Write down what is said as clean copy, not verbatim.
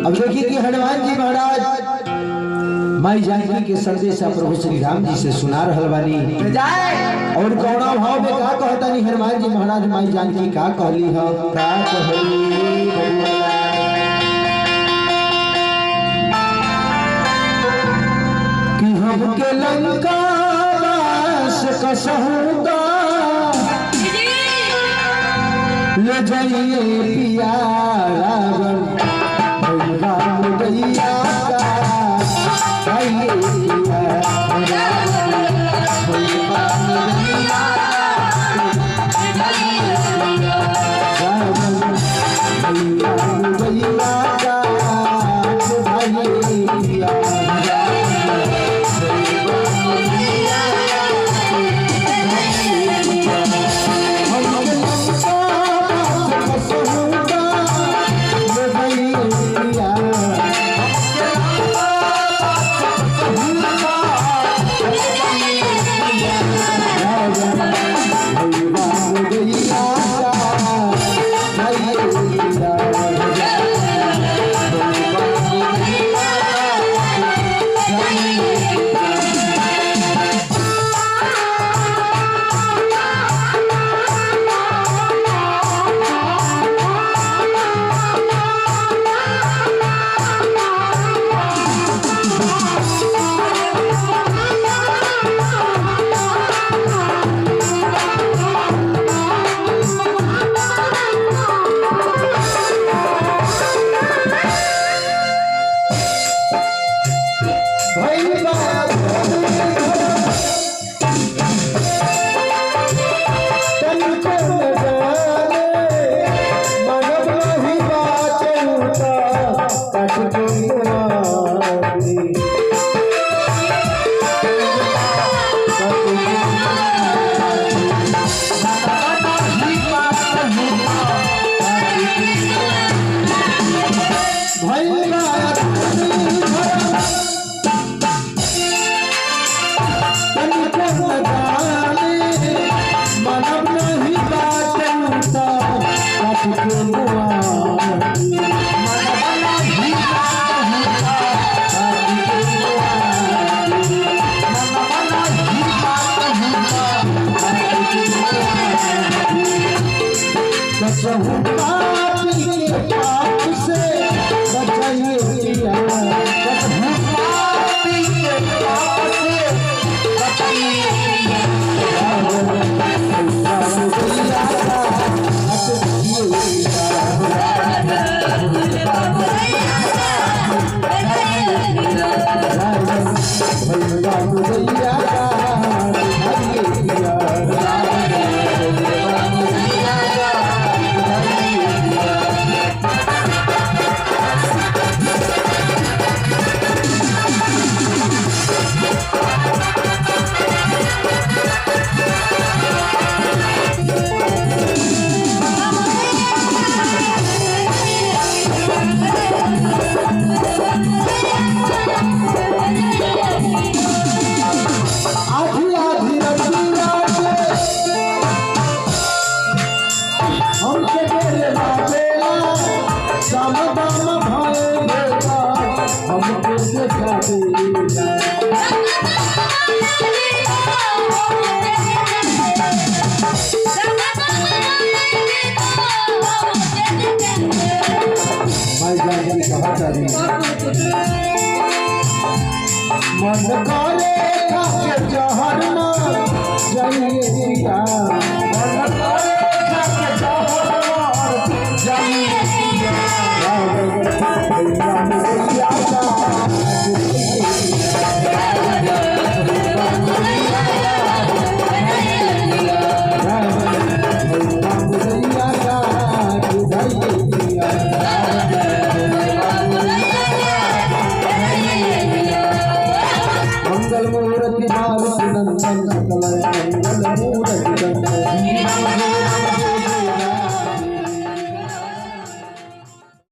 अब देखिए कि हनुमान जी महाराज माई जानकी के संदेशा प्रभु श्री राम जी से सुना रहल बानी और कौना भाव में का कहता नहीं हनुमान जी महाराज माई जानकी का कहली है का कहली कि हमके लंका से कसहूदा ले जाइए पिया रावण राम गैया का जाइए पिया राम गैया का जाइए पिया मन करे खाके जहर ना जाइए पिया मन करे खाके जहर ना जाइए पिया राम गैया का मंगल मूर्ति बाल नंदन सकल मंगल मूर्ति